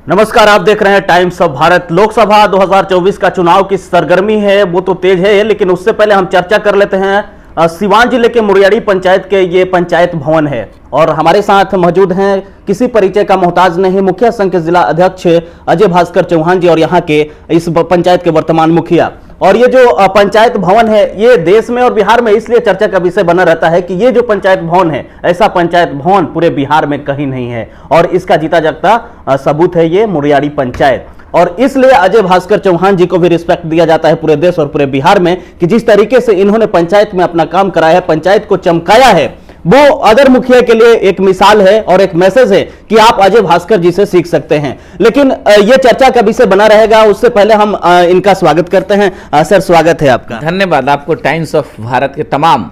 नमस्कार, आप देख रहे हैं टाइम्स ऑफ भारत। लोकसभा 2024 का चुनाव की सरगर्मी है वो तो तेज है, लेकिन उससे पहले हम चर्चा कर लेते हैं। सिवान जिले के मुरियाड़ी पंचायत के ये पंचायत भवन है और हमारे साथ मौजूद हैं, किसी परिचय का मोहताज नहीं, मुखिया संघ के जिला अध्यक्ष अजय भास्कर चौहान जी और यहाँ के इस पंचायत के वर्तमान मुखिया। और ये जो पंचायत भवन है ये देश में और बिहार में इसलिए चर्चा का विषय बना रहता है कि ये जो पंचायत भवन है, ऐसा पंचायत भवन पूरे बिहार में कहीं नहीं है और इसका जीता जागता सबूत है ये मुरियाड़ी पंचायत। और इसलिए अजय भास्कर चौहान जी को भी रिस्पेक्ट दिया जाता है पूरे देश और पूरे बिहार में कि जिस तरीके से इन्होंने पंचायत में अपना काम कराया है, पंचायत को चमकाया है, वो अदर मुखिया के लिए एक मिसाल है और एक मैसेज है कि आप अजय भास्कर जी से सीख सकते हैं। लेकिन ये चर्चा का विषय बना रहेगा, उससे पहले हम इनका स्वागत करते हैं। सर, स्वागत है आपका। धन्यवाद आपको, टाइम्स ऑफ भारत के तमाम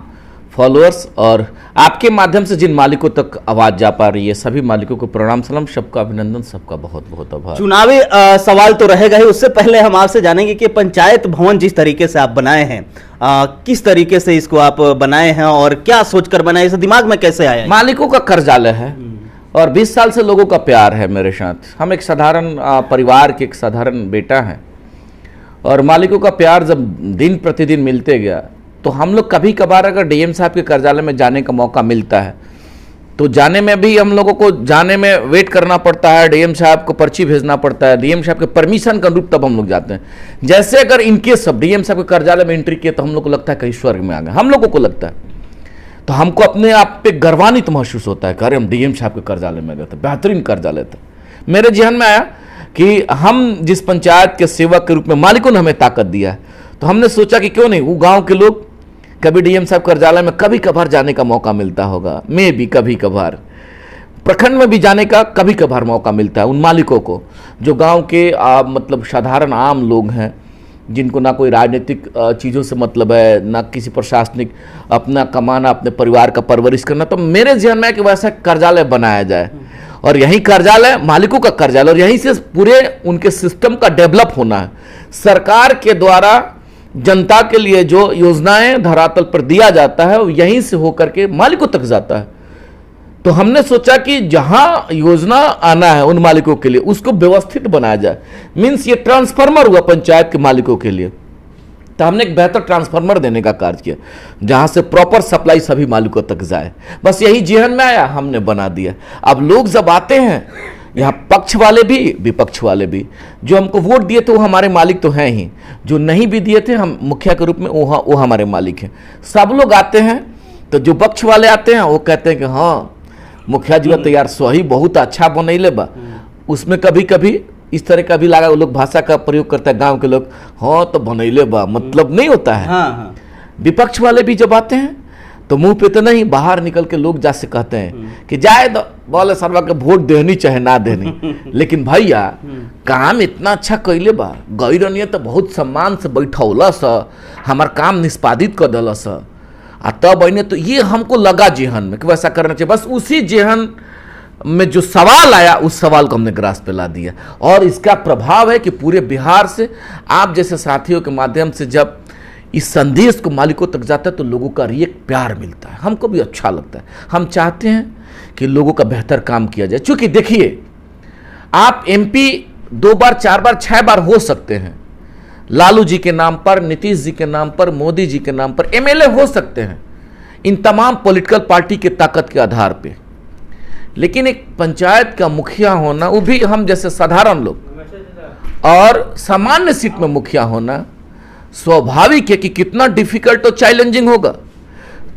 फॉलोअर्स और आपके माध्यम से जिन मालिकों तक आवाज जा पा रही है सभी मालिकों को प्रणाम सलाम, सबका अभिनंदन, सबका बहुत बहुत आभार। चुनावी सवाल तो रहेगा ही, उससे पहले हम आपसे जानेंगे कि पंचायत भवन जिस तरीके से आप बनाए हैं, किस तरीके से इसको आप बनाए हैं और क्या सोचकर बनाए, इसे दिमाग में कैसे आया? मालिकों का कर्जालय है और 20 साल से लोगों का प्यार है मेरे साथ। हम एक साधारण परिवार के एक साधारण बेटा हैं और मालिकों का प्यार जब दिन प्रतिदिन मिलते गया तो हम लोग कभी कभार अगर डीएम साहब के कार्यालय में जाने का मौका मिलता है तो जाने में भी हम लोगों को जाने में वेट करना पड़ता है, डीएम साहब को पर्ची भेजना पड़ता है, डीएम साहब के परमिशन के अनुरूप तब हम लोग जाते हैं। जैसे अगर इनके सब डीएम साहब के कार्यालय में एंट्री किए तो हम लोग को लगता है कहीं स्वर्ग में आ गए, हम लोगों को लगता है। तो हमको अपने आप पे गर्वान्वित महसूस होता है कि अरे हम डीएम साहब के कार्यालय में गए थे, बेहतरीन कार्यालय था। मेरे जहन में आया कि हम जिस पंचायत के सेवक के रूप में मालिकों ने हमें ताकत दिया है, तो हमने सोचा कि क्यों नहीं वो गाँव के लोग कभी डीएम साहब कार्यालय में कभी कभार जाने का मौका मिलता होगा, मैं भी कभी कभार प्रखंड में भी जाने का कभी कभार मौका मिलता है उन मालिकों को जो गांव के मतलब साधारण आम लोग हैं, जिनको ना कोई राजनीतिक चीज़ों से मतलब है, ना किसी प्रशासनिक, अपना कमाना, अपने परिवार का परवरिश करना। तो मेरे जहन में है कि वैसा कार्यालय बनाया जाए और यही कार्यालय मालिकों का कार्यालय और यहीं से पूरे उनके सिस्टम का डेवलप होना है। सरकार के द्वारा जनता के लिए जो योजनाएं धरातल पर दिया जाता है वो यहीं से होकर के मालिकों तक जाता है। तो हमने सोचा कि जहां योजना आना है उन मालिकों के लिए उसको व्यवस्थित बनाया जाए। मीन्स ये ट्रांसफार्मर हुआ पंचायत के मालिकों के लिए, तो हमने एक बेहतर ट्रांसफार्मर देने का कार्य किया जहां से प्रॉपर सप्लाई सभी मालिकों तक जाए। बस यही जेहन में आया, हमने बना दिया। अब लोग जब आते हैं यहाँ, पक्ष वाले भी विपक्ष वाले भी, जो हमको वोट दिए थे वो हमारे मालिक तो हैं ही, जो नहीं भी दिए थे हम मुखिया के रूप में वो हमारे मालिक हैं। सब लोग आते हैं तो जो पक्ष वाले आते हैं वो कहते हैं कि हाँ मुखिया जी तो यार सही बहुत अच्छा बनैले बा। उसमें कभी कभी इस तरह का भी लगा, वो लोग भाषा का प्रयोग करते हैं गाँव के लोग, हाँ तो बनैले बा, मतलब नहीं होता है। हाँ। विपक्ष वाले भी जब आते हैं तो मुंह पे तो नहीं, बाहर निकल के लोग जा से कहते हैं कि जाए तो बोले सरवा के वोट देनी चाहे ना देनी, लेकिन भैया काम इतना अच्छा कैले बा, गई रनिए तो बहुत सम्मान से बैठौला सा, हमार काम निष्पादित कर दिला सा, तब बने तो ये हमको लगा जेहन में कि वैसा करना चाहिए। बस उसी जेहन में जो सवाल आया उस सवाल को हमने ग्रास पे ला दिया और इसका प्रभाव है कि पूरे बिहार से आप जैसे साथियों के माध्यम से जब इस संदेश को मालिकों तक जाता है तो लोगों का रिएक्ट प्यार मिलता है, हमको भी अच्छा लगता है। हम चाहते हैं कि लोगों का बेहतर काम किया जाए। क्योंकि देखिए, आप एमपी 2 बार 4 बार 6 बार हो सकते हैं, लालू जी के नाम पर, नीतीश जी के नाम पर, मोदी जी के नाम पर एमएलए हो सकते हैं, इन तमाम पॉलिटिकल पार्टी की ताकत के आधार पे। लेकिन एक पंचायत का मुखिया होना, वो भी हम जैसे साधारण लोग, और सामान्य सीट में मुखिया होना स्वाभाविक है कि कितना डिफिकल्ट और चैलेंजिंग होगा।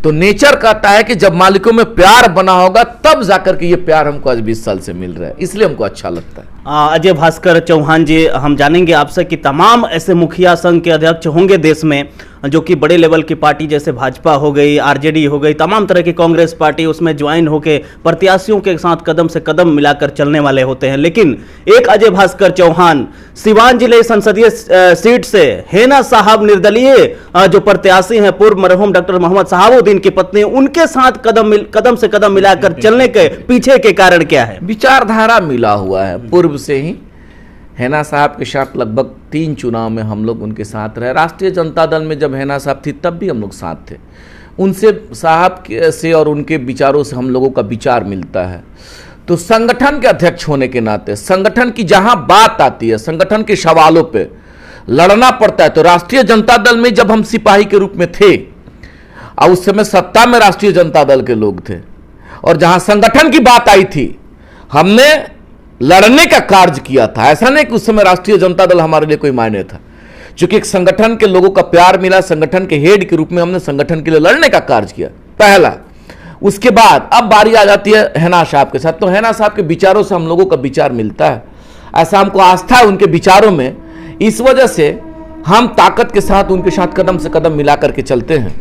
तो नेचर कहता है कि जब मालिकों में प्यार बना होगा तब जाकर के ये प्यार हमको आज 20 साल से मिल रहा है, इसलिए हमको अच्छा लगता है। अजय भास्कर चौहान जी, हम जानेंगे आपसे कि तमाम ऐसे मुखिया संघ के अध्यक्ष होंगे देश में जो कि बड़े लेवल की पार्टी जैसे भाजपा हो गई, आरजेडी हो गई, तमाम तरह की कांग्रेस पार्टी, उसमें ज्वाइन होके प्रत्याशियों के साथ कदम से कदम मिलाकर चलने वाले होते हैं। लेकिन एक अजय भास्कर चौहान सिवान जिले संसदीय सीट से हेना साहब निर्दलीय जो प्रत्याशी हैं, पूर्व मरहूम डॉक्टर मोहम्मद सहाबुद्दीन की पत्नी, उनके साथ कदम से कदम मिलाकर चलने के पीछे के कारण क्या है? विचारधारा मिला हुआ है पूर्व से ही। हेना साहब के साथ लगभग 3 चुनाव में हम लोग उनके साथ रहे। राष्ट्रीय जनता दल में जब हेना साहब थी तब भी हम लोग साथ थे। उनसे साहब से और उनके विचारों से हम लोगों का विचार मिलता है। तो संगठन के अध्यक्ष होने के नाते संगठन की जहां बात आती है, संगठन के सवालों पे लड़ना पड़ता है। तो राष्ट्रीय जनता दल में जब हम सिपाही के रूप में थे और उस समय सत्ता में राष्ट्रीय जनता दल के लोग थे, और जहां संगठन की बात आई थी हमने लड़ने का कार्य किया था। ऐसा नहीं कि उस समय राष्ट्रीय जनता दल हमारे लिए कोई मायने था, क्योंकि एक संगठन के लोगों का प्यार मिला, संगठन के हेड के रूप में हमने संगठन के लिए लड़ने का कार्य किया पहला। उसके बाद अब बारी आ जाती है हैना साहब के साथ। तो हैना साहब के विचारों से हम लोगों का विचार मिलता है, ऐसा हमको आस्था है उनके विचारों में। इस वजह से हम ताकत के साथ उनके साथ कदम से कदम मिला करके चलते हैं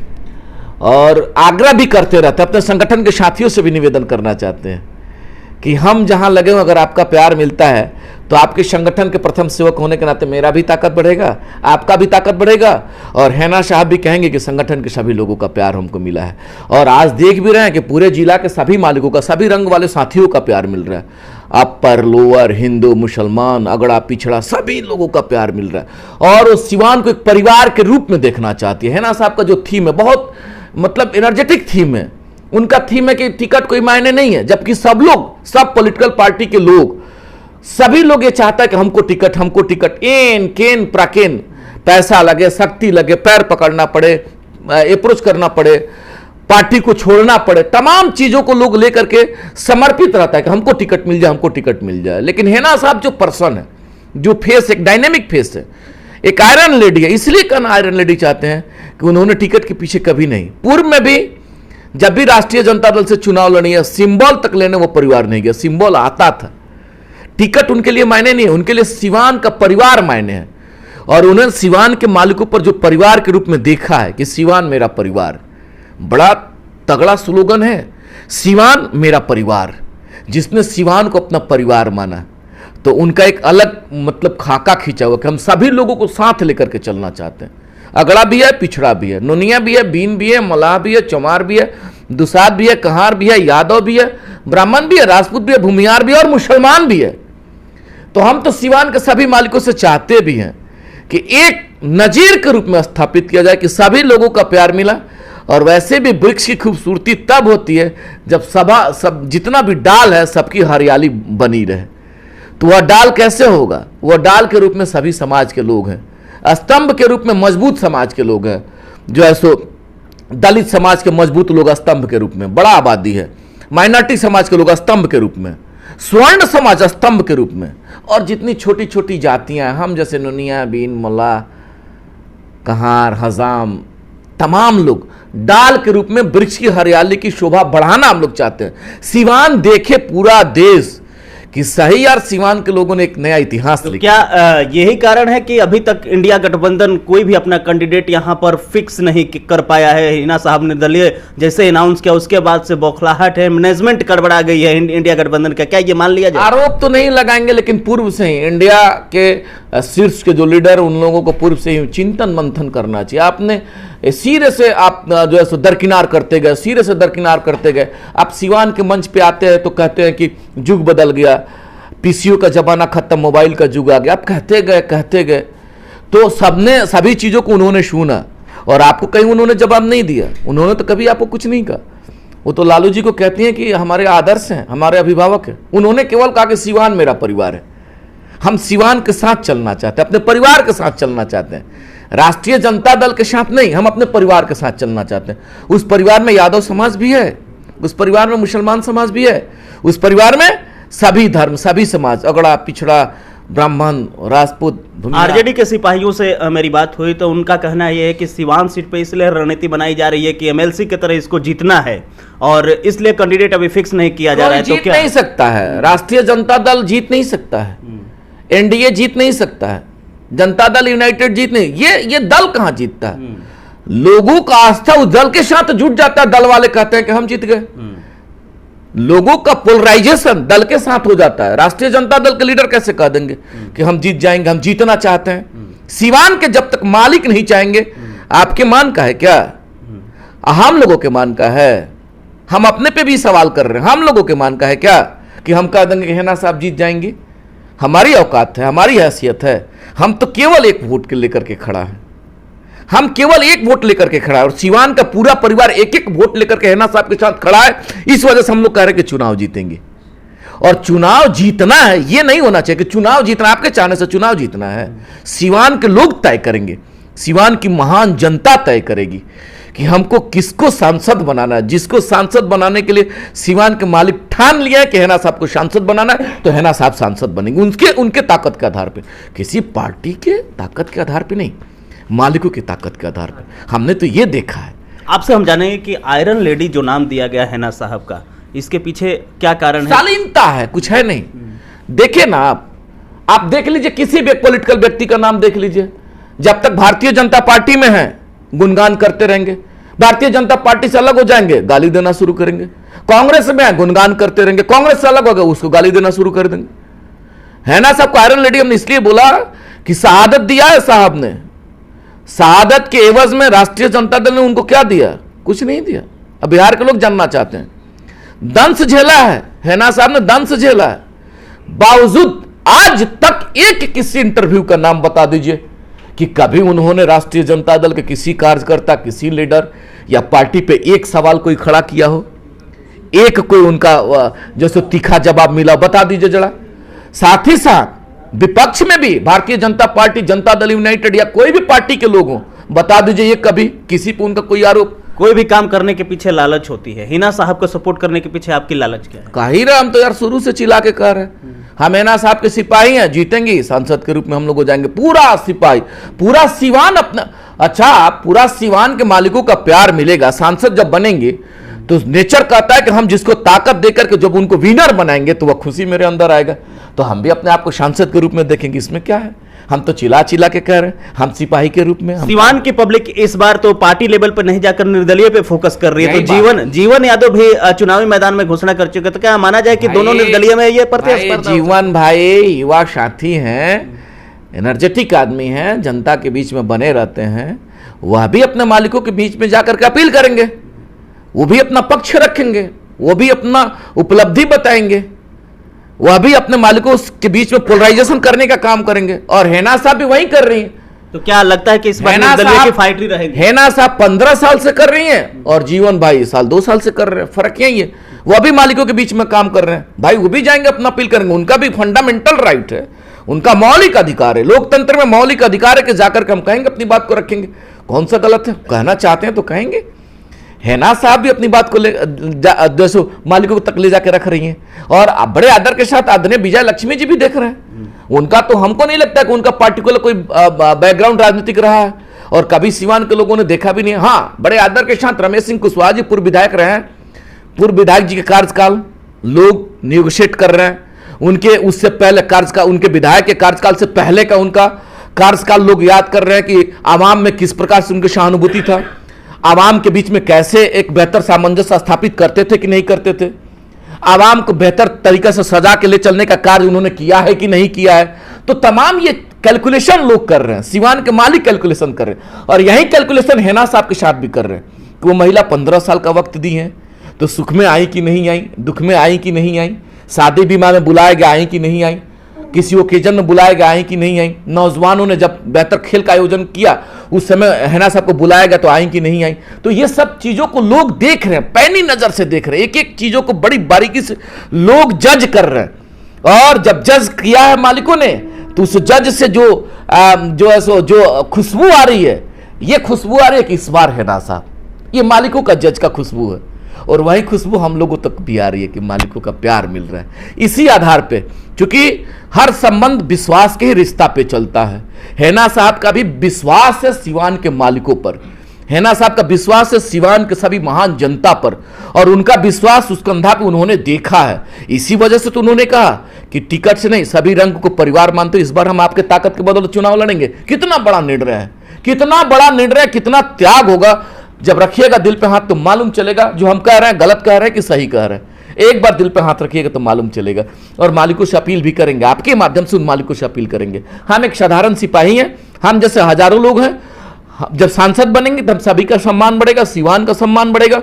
और आग्रह भी करते रहते हैं। अपने संगठन के साथियों से भी निवेदन करना चाहते हैं कि हम जहां लगे हो, अगर आपका प्यार मिलता है तो आपके संगठन के प्रथम सेवक होने के नाते मेरा भी ताकत बढ़ेगा, आपका भी ताकत बढ़ेगा, और हैना साहब भी कहेंगे कि संगठन के सभी लोगों का प्यार हमको मिला है। और आज देख भी रहे हैं कि पूरे जिला के सभी मालिकों का, सभी रंग वाले साथियों का प्यार मिल रहा है। अपर लोअर, हिंदू मुसलमान, अगड़ा पिछड़ा, सभी लोगों का प्यार मिल रहा है। और उस सिवान को एक परिवार के रूप में देखना चाहती है। हैना साहब का जो थीम है बहुत मतलब एनर्जेटिक थीम है। उनका थीम है कि टिकट कोई मायने नहीं है, जबकि सब लोग, सब पॉलिटिकल पार्टी के लोग, सभी लोग ये चाहता है कि हमको टिकट, एन केन प्राकेन, पैसा लगे, शक्ति लगे, पैर पकड़ना पड़े, अप्रोच करना पड़े, पार्टी को छोड़ना पड़े, तमाम चीजों को लोग लेकर के समर्पित रहता है कि हमको टिकट मिल जाए, हमको टिकट मिल जाए। लेकिन हैना साहब जो पर्सन है, जो फेस, एक डायनेमिक फेस है, एक आयरन लेडी है। इसलिए कहना आयरन लेडी चाहते हैं कि उन्होंने टिकट के पीछे कभी नहीं, पूर्व में भी जब भी राष्ट्रीय जनता दल से चुनाव लड़ी है, सिंबल तक लेने वो परिवार नहीं गया। सिंबल आता था, टिकट उनके लिए मायने नहीं है, उनके लिए सिवान का परिवार मायने है। और उन्होंने सिवान के मालिकों पर जो परिवार के रूप में देखा है कि सिवान मेरा परिवार, बड़ा तगड़ा स्लोगन है, सिवान मेरा परिवार। जिसने सिवान को अपना परिवार माना तो उनका एक अलग मतलब खाका खींचा हुआ कि हम सभी लोगों को साथ लेकर के चलना चाहते हैं। अगड़ा भी है, पिछड़ा भी है, नोनिया भी है, बीन भी है, मलाह भी है, चमार भी है, दुसाद भी है, कहार भी है, यादव भी है, ब्राह्मण भी है, राजपूत भी है, भूमियार भी है और मुसलमान भी है। तो हम तो सिवान के सभी मालिकों से चाहते भी हैं कि एक नजीर के रूप में स्थापित किया जाए कि सभी लोगों का प्यार मिला। और वैसे भी वृक्ष की खूबसूरती तब होती है जब सब जितना भी डाल है सबकी हरियाली बनी रहे। तो वह डाल कैसे होगा? वह डाल के रूप में सभी समाज के लोग हैं, स्तंभ के रूप में मजबूत समाज के लोग हैं, जो है सो दलित समाज के मजबूत लोग स्तंभ के रूप में, बड़ा आबादी है, माइनॉरिटी समाज के लोग स्तंभ के रूप में, स्वर्ण समाज स्तंभ के रूप में, और जितनी छोटी छोटी जातियां हम जैसे नोनिया, बीन, मल्ला, कहार, हजाम, तमाम लोग डाल के रूप में वृक्ष की हरियाली की शोभा बढ़ाना हम लोग चाहते हैं। सिवान देखे पूरा देश कि सही यार सिवान के लोगों ने एक नया इतिहास तो लिखा। क्या यही कारण है कि अभी तक इंडिया गठबंधन कोई भी अपना कैंडिडेट यहां पर फिक्स नहीं कर पाया है? हिना साहब ने दलीय जैसे अनाउंस किया उसके बाद से बौखलाहट है, मैनेजमेंट गड़बड़ा गई है इंडिया गठबंधन का, क्या ये मान लिया जाए? आरोप तो नहीं लगाएंगे, लेकिन पूर्व से ही इंडिया के शीर्ष के जो लीडर, उन लोगों को पूर्व से ही चिंतन मंथन करना चाहिए। आपने सिरे से आप जो है सो दरकिनार करते गए, सिरे से दरकिनार करते गए। आप सिवान के मंच पे आते हैं तो कहते हैं कि युग बदल गया, पीसीओ का जमाना खत्म, मोबाइल का युग आ गया। आप कहते गए तो सबने सभी चीज़ों को उन्होंने सुना और आपको कहीं उन्होंने जवाब नहीं दिया। उन्होंने तो कभी आपको कुछ नहीं कहा। वो तो लालू जी को कहती हैं कि हमारे आदर्श हैं, हमारे अभिभावक हैं। उन्होंने केवल कहा कि सिवान मेरा परिवार है, हम सिवान के साथ चलना चाहते हैं, अपने परिवार के साथ चलना चाहते हैं, राष्ट्रीय जनता दल के साथ नहीं, हम अपने परिवार के साथ चलना चाहते हैं। उस परिवार में यादव समाज भी है, उस परिवार में मुसलमान समाज भी है, उस परिवार में सभी धर्म, सभी समाज, अगड़ा पिछड़ा, ब्राह्मण, राजपूत। आरजेडी के सिपाहियों से मेरी बात हुई तो उनका कहना यह है कि सिवान सीट पे इसलिए रणनीति बनाई जा रही है कि एमएलसी की तरह इसको जीतना है और इसलिए कैंडिडेट अभी फिक्स नहीं किया जा रहा है। तो जीत क्या नहीं सकता है, राष्ट्रीय जनता दल जीत नहीं सकता है, एनडीए जीत नहीं सकता है, जनता दल यूनाइटेड जीत नहीं, ये दल कहां जीतता है? लोगों का आस्था उस दल के साथ जुट जाता है। दल वाले कहते हैं कि हम जीत गए, लोगों का पोलराइजेशन दल के साथ हो जाता है। राष्ट्रीय जनता दल के लीडर कैसे कह देंगे कि हम जीत जाएंगे, हम जीतना चाहते हैं? सिवान के जब तक मालिक नहीं चाहेंगे, आपके मान का है क्या? हम लोगों के मान का है? हम अपने पे भी सवाल कर रहे हैं, हम लोगों के मान का है क्या कि हम कह देंगे कि हैना साहब जीत जाएंगे? हमारी औकात है, हमारी हैसियत है, हम तो केवल एक वोट के लेकर के खड़ा है, हम केवल एक वोट लेकर के खड़ा है। और सिवान का पूरा परिवार एक एक वोट लेकर के हैना साहब के साथ खड़ा है। इस वजह से हम लोग कह रहे हैं कि चुनाव जीतेंगे। और चुनाव जीतना है, ये नहीं होना चाहिए कि चुनाव जीतना आपके चाहने से चुनाव जीतना है। सिवान के लोग तय करेंगे, सिवान की महान जनता तय करेगी कि हमको किसको सांसद बनाना है। जिसको सांसद बनाने के लिए सिवान के मालिक ठान लिया है कि हैना साहब को सांसद बनाना है, तो हैना साहब सांसद बनेंगे उनके ताकत के आधार पे, किसी पार्टी के ताकत के आधार पे नहीं, मालिकों की ताकत के आधार पे। हमने तो ये देखा है। आपसे हम जानेंगे कि आयरन लेडी जो नाम दिया गया हैना साहब का, इसके पीछे क्या कारण है? शालीनता है, कुछ है नहीं। देखिए ना, आप देख लीजिए, किसी भी पॉलिटिकल व्यक्ति का नाम देख लीजिए, जब तक भारतीय जनता पार्टी में है गुणगान करते रहेंगे, भारतीय जनता पार्टी से अलग हो जाएंगे गाली देना शुरू करेंगे, कांग्रेस में है गुणगान करते रहेंगे, कांग्रेस से अलग हो गए उसको गाली देना शुरू कर देंगे। हैना साहब को आयरन लेडी हमने इसलिए बोला कि शहादत दिया है साहब ने, शहादत के एवज में राष्ट्रीय जनता दल ने उनको क्या दिया? कुछ नहीं दिया। अब बिहार के लोग जानना चाहते हैं, दंश झेला है हैना साहब ने, दंश झेला है, बावजूद आज तक एक किसी इंटरव्यू का नाम बता दीजिए कि कभी उन्होंने राष्ट्रीय जनता दल के किसी कार्यकर्ता, किसी लीडर या पार्टी पे एक सवाल कोई खड़ा किया हो, एक कोई उनका जैसे तीखा जवाब मिला, बता दीजिए जरा। साथ ही साथ विपक्ष में भी भारतीय जनता पार्टी, जनता दल यूनाइटेड या कोई भी पार्टी के लोग हों, बता दीजिए ये कभी किसी पे उनका कोई आरोप? कोई भी काम करने के पीछे लालच होती है, हैना साहब को सपोर्ट करने के पीछे आपकी लालच क्या है? कह ही रहे, हम तो यार शुरू से चिल्ला के कह रहे हैं, हम हैना साहब के सिपाही हैं, जीतेंगे सांसद के रूप में हम लोग हो जाएंगे, पूरा सिपाही, पूरा सिवान अपना। अच्छा, पूरा सिवान के मालिकों का प्यार मिलेगा, सांसद जब बनेंगे तो नेचर कहता है कि हम जिसको ताकत देकर के जब उनको विनर बनाएंगे तो वह खुशी मेरे अंदर आएगा, तो हम भी अपने आप को सांसद के रूप में देखेंगे। इसमें क्या है? हम तो चिल्ला चिल्ला के कह रहे हैं, हम सिपाही के रूप में। सिवान की पब्लिक इस बार तो पार्टी लेवल पर नहीं जाकर निर्दलीय पे फोकस कर रही है, तो जीवन यादव भी चुनावी मैदान में घोषणा कर चुके, तो क्या माना जाए कि दोनों निर्दलीय में ये प्रतिस्पर्धा? जीवन भाई युवा साथी हैं, एनर्जेटिक आदमी हैं, जनता के बीच में बने रहते हैं, वह भी अपने मालिकों के बीच में जाकर के अपील करेंगे, वो भी अपना पक्ष रखेंगे, वो भी अपना उपलब्धि बताएंगे, वह भी अपने मालिकों के बीच में पोलराइजेशन करने का काम करेंगे, और हैना साहब भी वही कर रही हैं। तो क्या लगता है कि इस बार निर्दलीय की फाइट रहेगी? हैना साहब 15 साल से कर रही हैं और जीवन भाई साल 2 साल से कर रहे हैं, फर्क यही है। वह भी मालिकों के बीच में काम कर रहे हैं भाई, वो भी जाएंगे अपना अपील करेंगे, उनका भी फंडामेंटल राइट है, उनका मौलिक अधिकार है, लोकतंत्र में मौलिक अधिकार है कि जाकर के हम कहेंगे, अपनी बात को रखेंगे। कौन सा गलत है? कहना चाहते हैं तो कहेंगे। हैना साहब भी अपनी बात को जैसे मालिकों तक ले जाके रख रही हैं, और बड़े आदर के साथ आदरणीय विजय लक्ष्मी जी भी देख रहे हैं। उनका तो हमको नहीं लगता कि उनका पार्टिकुलर कोई बैकग्राउंड राजनीतिक रहा है, और कभी सिवान के लोगों ने देखा भी नहीं। हाँ, बड़े आदर के साथ रमेश सिंह कुशवाहा जी पूर्व विधायक रहे हैं, पूर्व विधायक जी के कार्यकाल लोग निगोशिएट कर रहे हैं, उनके उससे पहले कार्यकाल, उनके विधायक के कार्यकाल से पहले का उनका कार्यकाल लोग याद कर रहे हैं कि आवाम में किस प्रकार से उनकी सहानुभूति था, आवाम के बीच में कैसे एक बेहतर सामंजस्य स्थापित करते थे कि नहीं करते थे, आवाम को बेहतर तरीके से सजा के ले चलने का कार्य उन्होंने किया है कि नहीं किया है। तो तमाम ये कैलकुलेशन लोग कर रहे हैं, सिवान के मालिक कैलकुलेशन कर रहे हैं, और यही कैलकुलेशन हैना साहब के साथ भी कर रहे हैं कि वो महिला 15 साल का वक्त दी है, तो सुख में आई कि नहीं आई, दुख में आई कि नहीं आई, शादी विवाह में बुलाए गए आई कि नहीं आई, किसी ओकेजन में बुलाए गए आई कि नहीं आई, नौजवानों ने जब बेहतर खेल का आयोजन किया उस समय हैना साहब को बुलाया गया तो आई कि नहीं आई। तो ये सब चीजों को लोग देख रहे हैं, पैनी नजर से देख रहे हैं, एक एक चीजों को बड़ी बारीकी से लोग जज कर रहे हैं, और जब जज किया है मालिकों ने तो उस जज से जो खुशबू आ रही है, ये खुशबू आ रही है कि इस बार हैना साहब, ये मालिकों का जज का खुशबू है, और वही खुशबू हम लोगों तक भी आ रही है कि मालिकों का प्यार मिल रहा है। इसी आधार पे, क्योंकि हर संबंध विश्वास के ही रिश्ता पे चलता है, हैना साहब का भी विश्वास है सिवान के मालिकों पर, हैना साहब का विश्वास है सिवान के सभी महान जनता पर, और उनका विश्वास उस कंधा पे उन्होंने देखा है। इसी वजह से तो उन्होंने कहा कि टिकट से नहीं, सभी रंग को परिवार मानते, इस बार हम आपके ताकत के बदौलत चुनाव लड़ेंगे। कितना बड़ा निर्णय है, कितना बड़ा निर्णय, कितना त्याग होगा। जब रखिएगा दिल पे हाथ तो मालूम चलेगा जो हम कह रहे हैं गलत कह रहे हैं कि सही कह रहे हैं। एक बार दिल पे हाथ रखिएगा तो मालूम चलेगा, और मालिकों से अपील भी करेंगे, आपके माध्यम से उन मालिकों से अपील करेंगे। हम एक साधारण सिपाही हैं, हम जैसे हजारों लोग हैं, जब सांसद बनेंगे तब सभी का सम्मान बढ़ेगा, सिवान का सम्मान बढ़ेगा,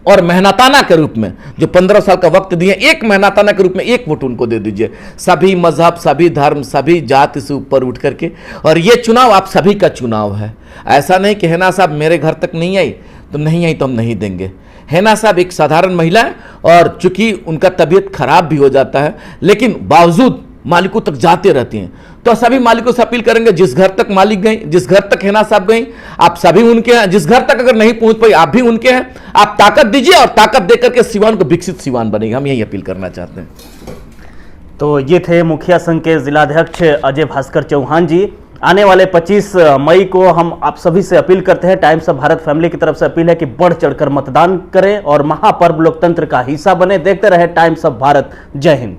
और मेहनताना के रूप में जो 15 साल का वक्त दिए, एक मेहनताना के रूप में एक वोट उनको दे दीजिए, सभी मजहब, सभी धर्म, सभी जाति से ऊपर उठ करके। और ये चुनाव आप सभी का चुनाव है, ऐसा नहीं कि हैना साहब मेरे घर तक नहीं आई तो नहीं आई तो हम नहीं देंगे। हैना साहब एक साधारण महिला है और चूंकि उनका तबीयत खराब भी हो जाता है, लेकिन बावजूद मालिकों तक जाते रहती हैं। तो सभी मालिकों से अपील करेंगे, जिस घर तक मालिक गई, जिस घर तक हैना साहब गई, आप सभी उनके हैं। जिस घर तक अगर नहीं पहुंच पाई, आप भी उनके हैं। आप ताकत दीजिए और ताकत देकर के सिवान को विकसित सिवान बनेगा। हम यही अपील करना चाहते हैं। तो ये थे मुखिया संघ के जिलाध्यक्ष अजय भास्कर चौहान जी। आने वाले 25 मई को हम आप सभी से अपील करते हैं, टाइम्स ऑफ भारत फैमिली की तरफ से अपील है कि बढ़ चढ़कर मतदान करें और महापर्व लोकतंत्र का हिस्सा बने। देखते रहे टाइम्स ऑफ भारत। जय हिंद।